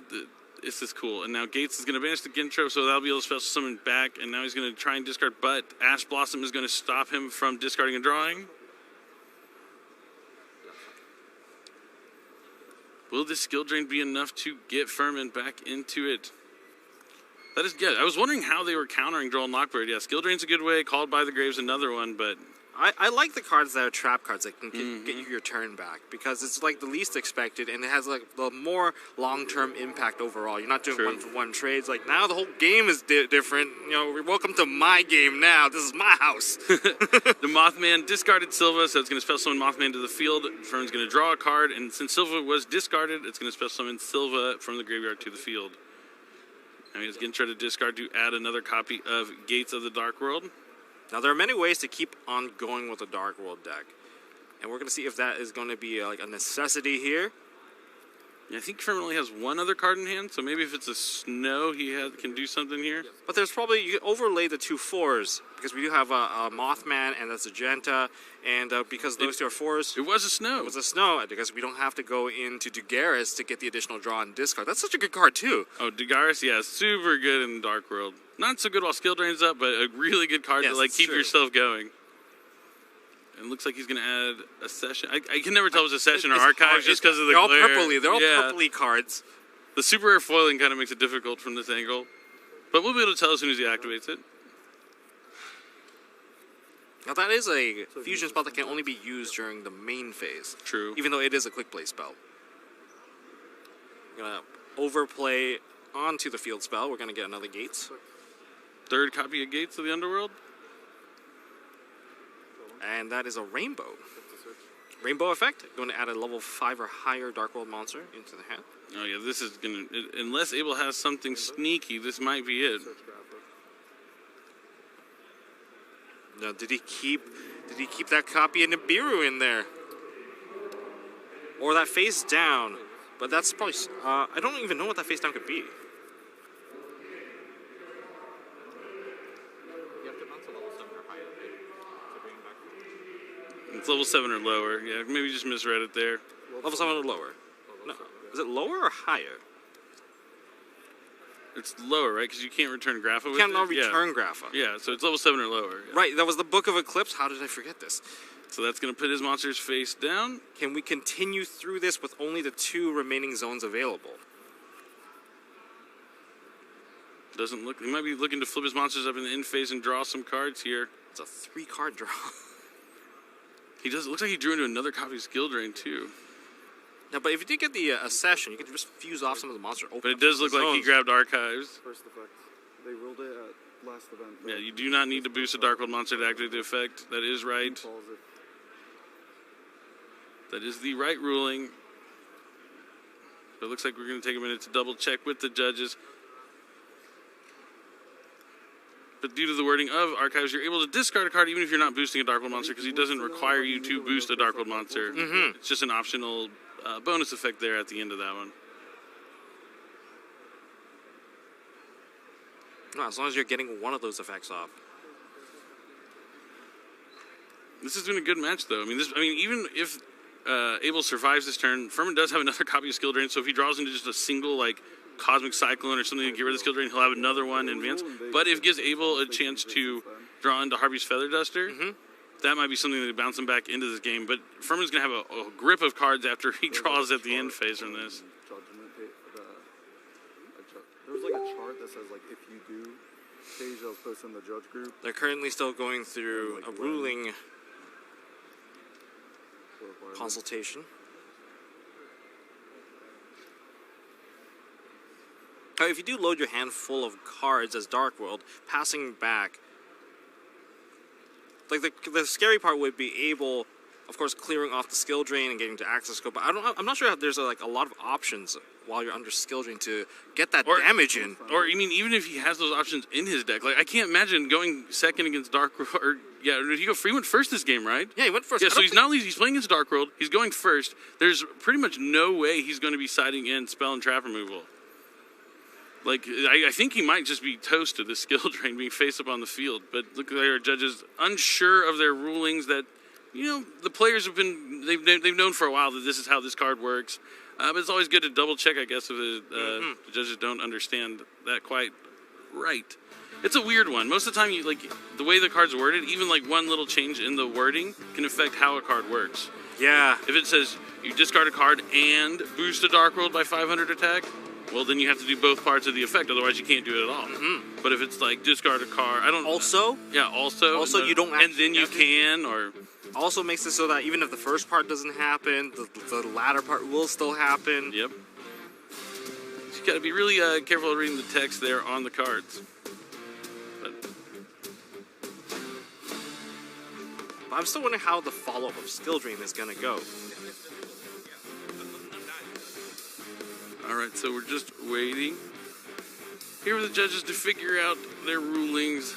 this is cool. And now Gates is going to banish the Gintro, so that'll be able to special summon back. And now he's going to try and discard, but Ash Blossom is going to stop him from discarding and drawing. Will this Skill Drain be enough to get Furman back into it? That is good. I was wondering how they were countering Draw and Lockbird. Yeah, Skill Drain's a good way. Called by the Grave's another one, but I like the cards that are trap cards that can get you your turn back because it's like the least expected and it has like the more long-term impact overall. You're not doing one-for-one trades. Like now the whole game is different. You know, welcome to my game now. This is my house. The Mothman discarded Silva, so it's going to spell summon Mothman to the field. Fern's going to draw a card, and since Silva was discarded, it's going to spell summon Silva from the graveyard to the field. Now he's going to try to discard to add another copy of Gates of the Dark World. Now, there are many ways to keep on going with the Dark World deck. And we're going to see if that is going to be like a necessity here. Yeah, I think Furman only has one other card in hand, so maybe if it's a Snow, he can do something here. But there's probably, you can overlay the 2 4s, because we do have a Mothman and that's a Genta, and because those 2 are 4s. It was a Snow. It was a Snow, because we don't have to go into Dugaris to get the additional draw and discard. That's such a good card, too. Oh, Dugaris, yeah, super good in Dark World. Not so good while Skill Drain's up, but a really good card to like keep yourself going. And it looks like he's going to add a Session. I can never tell if it's a Session or Archives just because of the glare. They're all purpley. They're all purpley cards. The super rare foiling kind of makes it difficult from this angle. But we'll be able to tell as soon as he activates it. Now that is a fusion spell that can only be used during the main phase. True. Even though it is a quick play spell. We're going to overplay onto the field spell. We're going to get another Gates. Third copy of Gates of the Underworld. And that is a Rainbow. Rainbow effect. Going to add a level 5 or higher Dark World monster into the hand. Oh yeah, this is going to... Unless Abel has something sneaky, this might be it. Now, did he keep that copy of Nibiru in there? Or that face down? But that's probably... I don't even know what that face down could be. You have to bounce a level 7 or higher to bring back. It's level 7 or lower. Yeah, maybe just misread it there. Level 7 or lower? No. Is it lower or higher? It's lower, right? Because you can't return Grapha with it. You cannot return Grapha. Yeah, so it's level 7 or lower. Yeah. Right, that was the Book of Eclipse. How did I forget this? So that's going to put his monsters face down. Can we continue through this with only the 2 remaining zones available? Doesn't look. He might be looking to flip his monsters up in the end phase and draw some cards here. It's a 3-card draw. He does. It looks like he drew into another copy of Skill Drain too. No, but if you did get the Accession, you could just fuse off some of the monster. But it does look like he grabbed Archives. First effect. They ruled it at last event. Yeah, you do not need to boost a Dark World monster to activate the effect. That is right. That is the right ruling. But it looks like we're going to take a minute to double check with the judges. But due to the wording of Archives, you're able to discard a card even if you're not boosting a Dark World monster because he doesn't require you to boost a Dark World monster. It's just an optional bonus effect there at the end of that one. No, as long as you're getting one of those effects off. This has been a good match, though. I mean, even if Abel survives this turn, Furman does have another copy of Skill Drain, so if he draws into just a single, like, Cosmic Cyclone or something to get rid of the Skill Drain, he'll have another one in advance. But if it gives Abel a chance to draw into Harvey's Feather Duster, that might be something that bounce him back into this game. But Furman's going to have a grip of cards after he draws at the end phase from this. There was like a chart that says like if you do page that was posted in the judge group. They're currently still going through a ruling consultation. If you do load your hand full of cards as Dark World, passing back, like the scary part would be Abel, of course, clearing off the Skill Drain and getting to Access Scope. But I'm not sure if there's a lot of options while you're under Skill Drain to get that damage in. Or I mean, even if he has those options in his deck, like I can't imagine going second against Dark World. Or yeah, he went first this game, right? Yeah, he went first. Yeah, so he's not only he's playing against Dark World, he's going first. There's pretty much no way he's going to be siding in Spell and Trap removal. Like, I think he might just be toasted, the Skill Drain being face up on the field. But look at our judges, unsure of their rulings that, you know, the players have been, they've known for a while that this is how this card works. But it's always good to double check, I guess, if the judges don't understand that quite right. It's a weird one. Most of the time, the way the card's worded, even like one little change in the wording can affect how a card works. Yeah. If it says you discard a card and boost a Dark World by 500 attack, well, then you have to do both parts of the effect. Otherwise, you can't do it at all. But if it's like discard a card, Also, you don't. And then you can, or also makes it so that even if the first part doesn't happen, the latter part will still happen. Yep. So you got to be really careful reading the text there on the cards. But I'm still wondering how the follow-up of Skill Drain is going to go. All right, so we're just waiting here for the judges to figure out their rulings.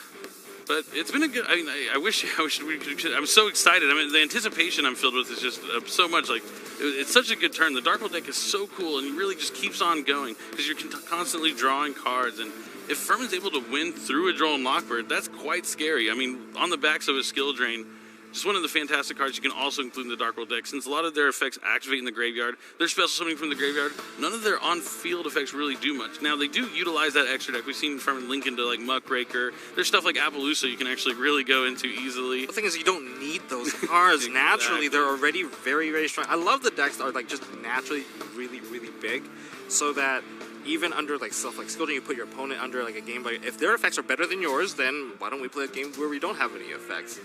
But it's been a good. I mean, I wish we could. I'm so excited. I mean, the anticipation I'm filled with is just so much. Like, it's such a good turn. The Dark World deck is so cool, and he really just keeps on going because you're constantly drawing cards. And if Furman's able to win through a Droll and Lockbird, that's quite scary. I mean, on the backs of a Skill Drain. Just one of the fantastic cards you can also include in the Dark World deck. Since a lot of their effects activate in the graveyard, they're special summoning from the graveyard. None of their on-field effects really do much. Now, they do utilize that extra deck. We've seen from link into like Muckraker. There's stuff like Appaloosa you can actually really go into easily. The thing is, you don't need those cards. Exactly. Naturally, they're already very, very strong. I love the decks that are like just naturally really, really big, so that even under like stuff like Skill Drain, you put your opponent under like a game. Like if their effects are better than yours, then why don't we play a game where we don't have any effects?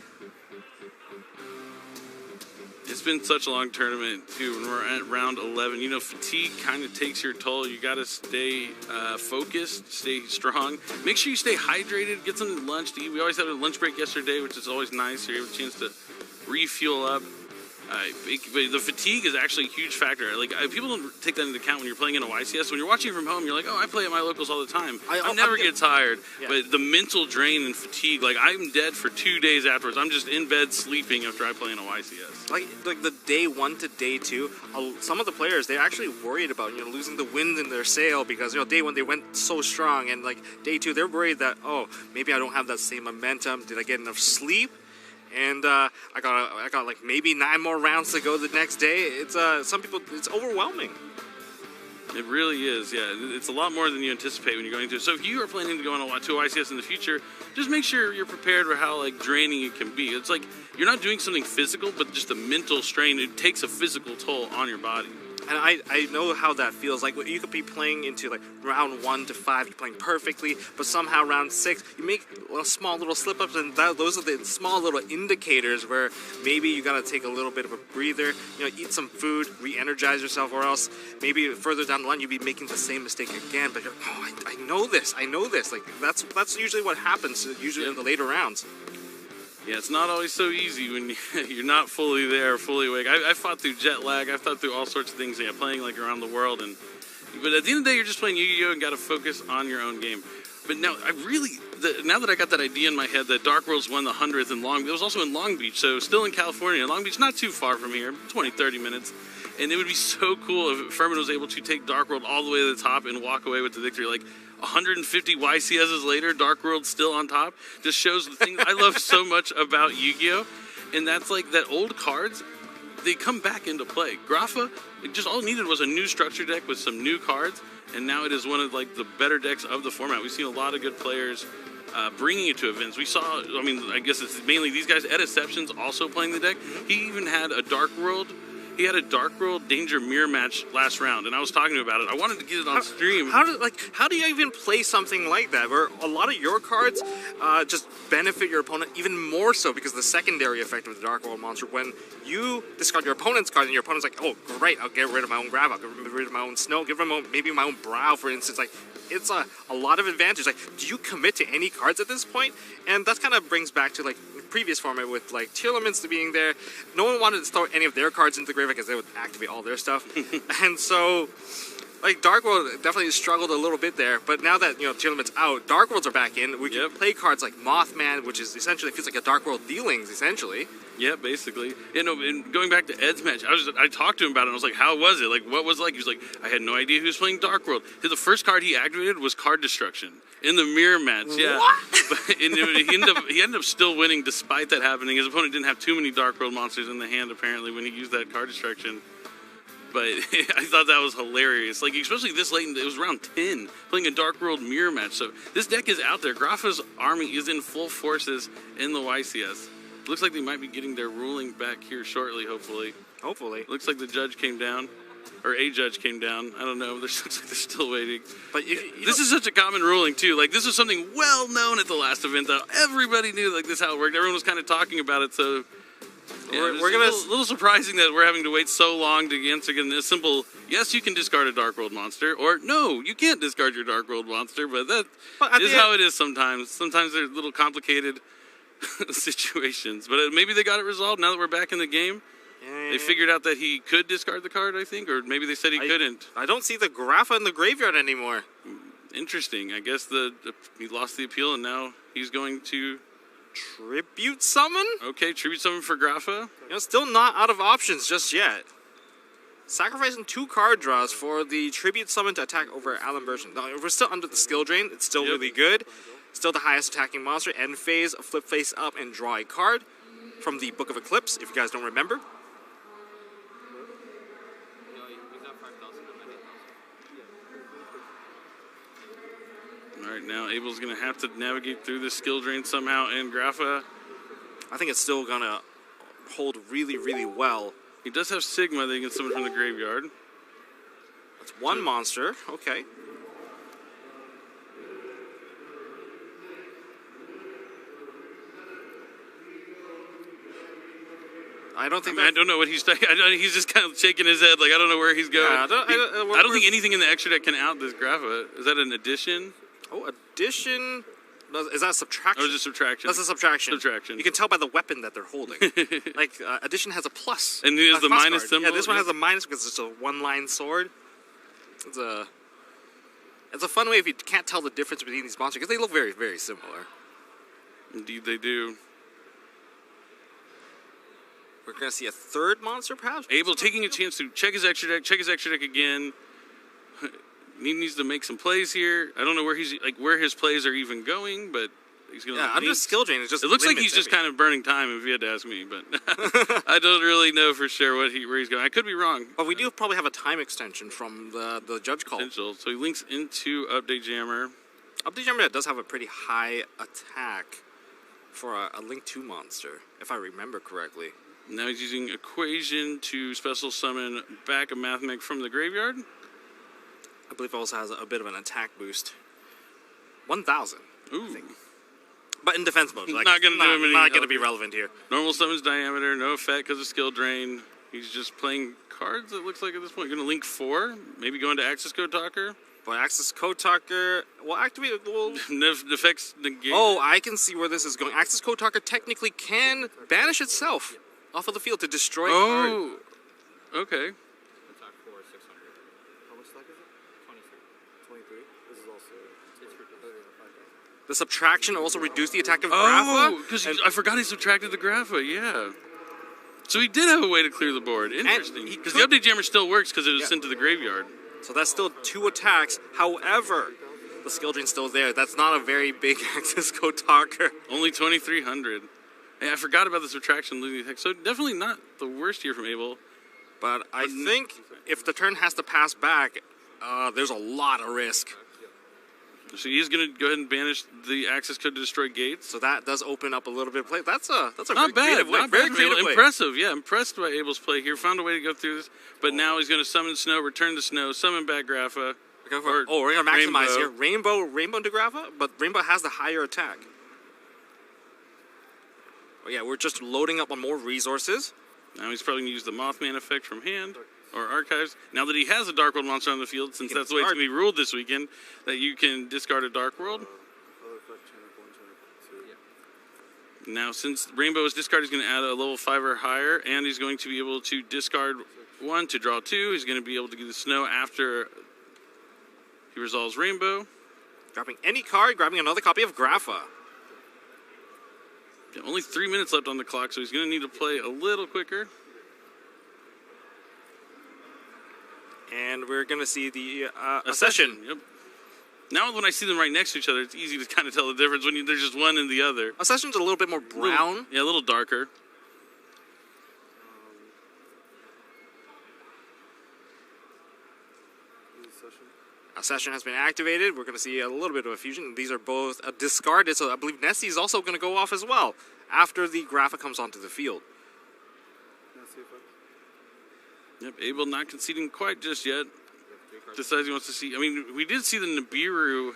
It's been such a long tournament, too, when we're at round 11. You know, fatigue kind of takes your toll. You got to stay focused, stay strong. Make sure you stay hydrated, get some lunch to eat. We always had a lunch break yesterday, which is always nice. So you have a chance to refuel up. But the fatigue is actually a huge factor. Like people don't take that into account when you're playing in a YCS. When you're watching from home, you're like, oh, I play at my locals all the time. I never get tired. Yeah. But the mental drain and fatigue, like I'm dead for 2 days afterwards. I'm just in bed sleeping after I play in a YCS. Like the day 1 to day 2, some of the players, they're actually worried about losing the wind in their sail because day 1 they went so strong, and like day 2 they're worried that maybe I don't have that same momentum. Did I get enough sleep? And I got like maybe 9 more rounds to go the next day. It's some people, it's overwhelming. It really is, yeah. It's a lot more than you anticipate when you're going to. So if you are planning to go on to a YCS in the future, just make sure you're prepared for how like draining it can be. It's like you're not doing something physical, but just a mental strain. It takes a physical toll on your body. And I know how that feels. Like you could be playing into like round 1 to 5, you're playing perfectly, but somehow round 6 you make small little slip ups, and those are the small little indicators where maybe you gotta take a little bit of a breather. You know, eat some food, re-energize yourself, or else maybe further down the line you'll be making the same mistake again. But you're, I know this. Like that's usually what happens. Usually in the later rounds. Yeah, it's not always so easy when you're not fully there, fully awake. I fought through jet lag. I fought through all sorts of things. Yeah, playing like around the world, but at the end of the day, you're just playing Yu-Gi-Oh and got to focus on your own game. But now now that I got that idea in my head that Dark Worlds won the 100th in Long Beach, it was also in Long Beach, so still in California. Long Beach, not too far from here, 20, 30 minutes. And it would be so cool if Furman was able to take Dark World all the way to the top and walk away with the victory. Like 150 YCSs later, Dark World's still on top. Just shows the thing I love so much about Yu-Gi-Oh! And that's like that old cards, they come back into play. Grapha, just all it needed was a new structure deck with some new cards, and now it is one of like the better decks of the format. We've seen a lot of good players bringing it to events. We saw, I guess it's mainly these guys. Ed Exception's also playing the deck. He even had a Dark World. He had a Dark World Danger Mirror match last round, and I was talking to him about it. I wanted to get it on stream. How do you even play something like that, where a lot of your cards just benefit your opponent even more so because of the secondary effect of the Dark World monster? When you discard your opponent's card, and your opponent's like, "Oh, great! I'll get rid of my own Grav. I'll get rid of my own Snow. Give them maybe my own Brow, for instance." Like, it's a lot of advantage. Like, do you commit to any cards at this point? And that kind of brings back to like previous format with like tier limits being there. No one wanted to throw any of their cards into the graveyard because they would activate all their stuff. And so like Dark World definitely struggled a little bit there, but now that tier limits out, Dark Worlds are back in. We can play cards like Mothman, which is essentially feels like a Dark World dealings essentially. Yeah, basically. And going back to Ed's match, I talked to him about it, and I was like, how was it? Like, what was it like? He was like, I had no idea he was playing Dark World. The first card he activated was Card Destruction in the mirror match. Yeah. But he ended up still winning despite that happening. His opponent didn't have too many Dark World monsters in the hand, apparently, when he used that Card Destruction. But I thought that was hilarious. Like, especially this late, it was round 10, playing a Dark World mirror match. So this deck is out there. Grapha's army is in full forces in the YCS. Looks like they might be getting their ruling back here shortly, hopefully. Hopefully. Looks like the judge came down. Or a judge came down. I don't know. Looks like they're still waiting. But this is such a common ruling, too. Like, this was something well known at the last event, though. Everybody knew, like, this is how it worked. Everyone was kind of talking about it, so... Yeah, we're gonna... a little surprising that we're having to wait so long to answer a simple, yes, you can discard a Dark World monster, or no, you can't discard your Dark World monster, but that is how it is sometimes. Sometimes they're a little complicated situations, but maybe they got it resolved now that we're back in the game. They figured out that he could discard the card, I think, or maybe they said he couldn't. I don't see the Grapha in the graveyard anymore. Interesting. I guess he lost the appeal, and now he's going to... Tribute Summon? Okay, Tribute Summon for Grapha. Still not out of options just yet. Sacrificing 2 card draws for the Tribute Summon to attack over Alan Burson. No, we're still under the skill drain. It's still really good. Still the highest attacking monster. End phase, flip face up, and draw a card from the Book of Eclipse, if you guys don't remember. Alright, now Abel's going to have to navigate through this skill drain somehow, and Grapha... I think it's still going to hold really, really well. He does have Sigma that he can summon from the graveyard. That's one monster, okay. I don't know what he's saying. He's just kind of shaking his head like, I don't know where he's going. Yeah, I don't think anything in the extra deck can out this Grapha. Is that an addition? Oh, addition? Is that subtraction? Or is it subtraction? That's a subtraction. Subtraction. You can tell by the weapon that they're holding. Like, addition has a plus. And it has the minus symbol? Yeah, this one has a minus because it's a one-line sword. It's a fun way if you can't tell the difference between these monsters, because they look very, very similar. Indeed they do. We're going to see a third monster, perhaps? Abel taking a chance to check his extra deck again. He needs to make some plays here. I don't know where his plays are even going, but He's going Yeah, under skill drain, it's just. It looks like he's limits just everything. kind of burning time, if you had to ask me, but I don't really know for sure where he's going. I could be wrong. But we do probably have a time extension from the judge call. Potential. So he links into Update Jammer. Update Jammer does have a pretty high attack for a Link 2 monster, if I remember correctly. Now he's using Equation to special summon back a Mathmech from the graveyard. I believe it also has a bit of an attack boost. 1,000. Ooh. But in defense mode. Like, Not gonna do him any not going to help be here. relevant here. Normal summons Diameter, no effect because of skill drain. He's just playing cards, it looks like at this point. Going to link 4, maybe go into Access Code Talker. But Access Code Talker will activate. Will... Effects negate. Oh, I can see where this is going. Access Code Talker technically can banish itself off of the field to destroy a card. Oh, okay. Attack for 600. How much stack is it? 23. 23. This is also. It's for The subtraction also reduced the attack of Oh, Grapha. because and- I forgot he subtracted the Grapha, yeah. So he did have a way to clear the board. Interesting. he Because the could- Update Jammer still works because it was Yeah. sent to the graveyard. So that's still 2 attacks. However, the skill drain's still there. That's not a very big Access Code Talker. Only 2,300. Hey, I forgot about the subtraction losing attack. So definitely not the worst here from Abel. But I think if the turn has to pass back, there's a lot of risk. So he's going to go ahead and banish the access code to destroy gates. So that does open up a little bit of play. That's a very Not bad. creative way. Not Very bad. creative way. Impressive. Yeah, impressed by Abel's play here. Found a way to go through this. But now he's going to summon Snow, return the Snow, summon back Grapha. We're going to maximize Rainbow. here. Rainbow into Grapha, but Rainbow has the higher attack. Oh yeah, we're just loading up on more resources. Now he's probably going to use the Mothman effect from hand or archives. Now that he has a Dark World monster on the field, since can that's the way it's discard. going to be ruled this weekend, that you can discard a Dark World. Other effect, chain up 1, chain up 2. Now, since Rainbow is discarded, he's going to add a level 5 or higher, and he's going to be able to discard 1 to draw 2. He's going to be able to get the Snow after he resolves Rainbow. Grabbing any card, grabbing another copy of Grapha. Yeah, only 3 minutes left on the clock, so he's going to need to play a little quicker. And we're going to see the Accession. Yep. Now, when I see them right next to each other, it's easy to kind of tell the difference when there's just one and the other. Accession's a little bit more brown. Yeah, a little darker. Accession has been activated. We're going to see a little bit of a fusion. These are both discarded, so I believe Nessie is also going to go off as well after the Grapha comes onto the field. Yep, Abel not conceding quite just yet. Decides he wants to see. I mean, we did see the Nibiru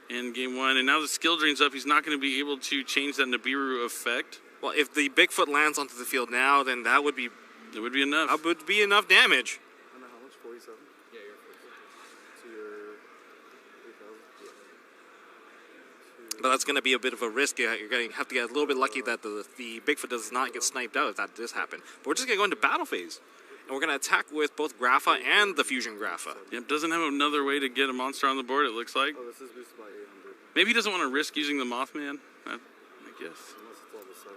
in game 1, and now the skill drain's up. He's not going to be able to change that Nibiru effect. Well, if the Bigfoot lands onto the field now, then that would be enough. enough damage. I know how much? 47? Yeah, you're 46. So you're 3,000? But that's going to be a bit of a risk. You're going to have to get a little bit lucky that the Bigfoot does not get sniped out if that does happen. But we're just going to go into battle phase. And we're going to attack with both Grapha and the Fusion Grapha. Yep, doesn't have another way to get a monster on the board, it looks like. Oh, this is boosted by 800. Maybe he doesn't want to risk using the Mothman, I guess. Unless it's level 7.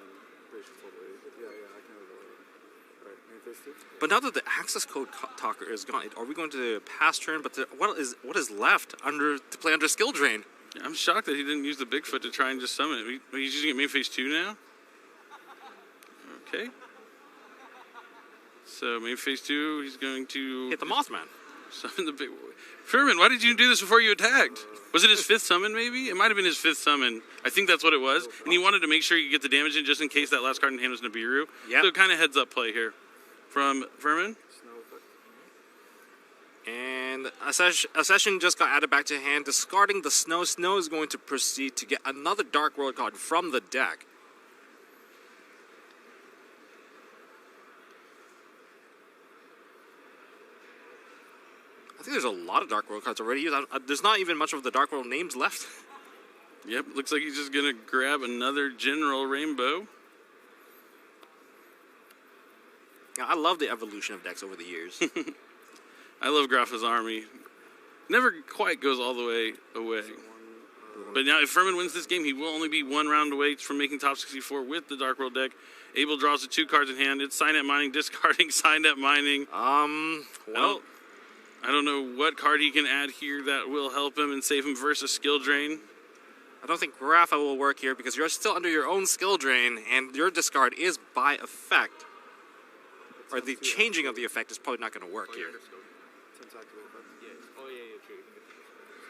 Pretty sure it's level 8. Yeah, I can overlay it. Alright, main phase 2. But now that the access code talker is gone, are we going to pass turn? But what is left to play under skill drain? Yeah, I'm shocked that he didn't use the Bigfoot to try and just summon it. He's using it main phase 2 now? Okay. So main phase 2, he's going to Hit the Mothman. summon the big. Furman, why did you do this before you attacked? Was it his 5th summon, maybe? It might have been his 5th summon. I think that's what it was. And he wanted to make sure you get the damage in just in case that last card in hand was Nibiru. Yep. So kind of heads up play here from Furman. Snow effect. And Accession just got added back to hand, discarding the Snow. Snow is going to proceed to get another Dark World card from the deck. I think there's a lot of Dark World cards already used. There's not even much of the Dark World names left. Yep, looks like he's just going to grab another General Rainbow. Now, I love the evolution of decks over the years. I love Grapha's army. Never quite goes all the way away. But now if Furman wins this game, he will only be 1 round away from making top 64 with the Dark World deck. Abel draws the 2 cards in hand. It's Signet Mining, discarding Signet Mining. Well, I don't know what card he can add here that will help him and save him versus Skill Drain. I don't think Rafa will work here because you're still under your own skill drain, and your discard is by effect. Or the changing of the effect is probably not going to work here.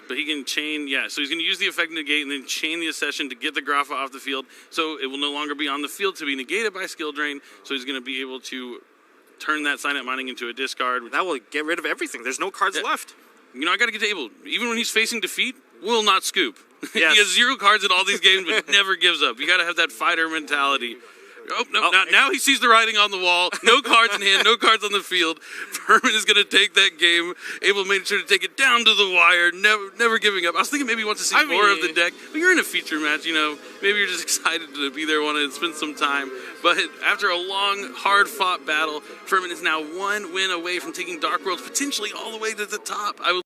But he can chain, yeah, so he's going to use the effect negate and then chain the accession to get the Grapha off the field. So it will no longer be on the field to be negated by skill drain. So he's going to be able to turn that Signet Mining into a discard. That will get rid of everything. There's no cards left. You know, I got to get to Abel. Even when he's facing defeat, will not scoop. Yes. He has 0 cards in all these games, but never gives up. You got to have that fighter mentality. Oh, no, now he sees the writing on the wall. No cards in hand, no cards on the field. Furman is going to take that game. Abel made sure to take it down to the wire, never giving up. I was thinking maybe he wants to see more of the deck. But you're in a feature match, you know. Maybe you're just excited to be there, wanting to spend some time. But after a long, hard-fought battle, Furman is now 1 win away from taking Dark Worlds potentially all the way to the top.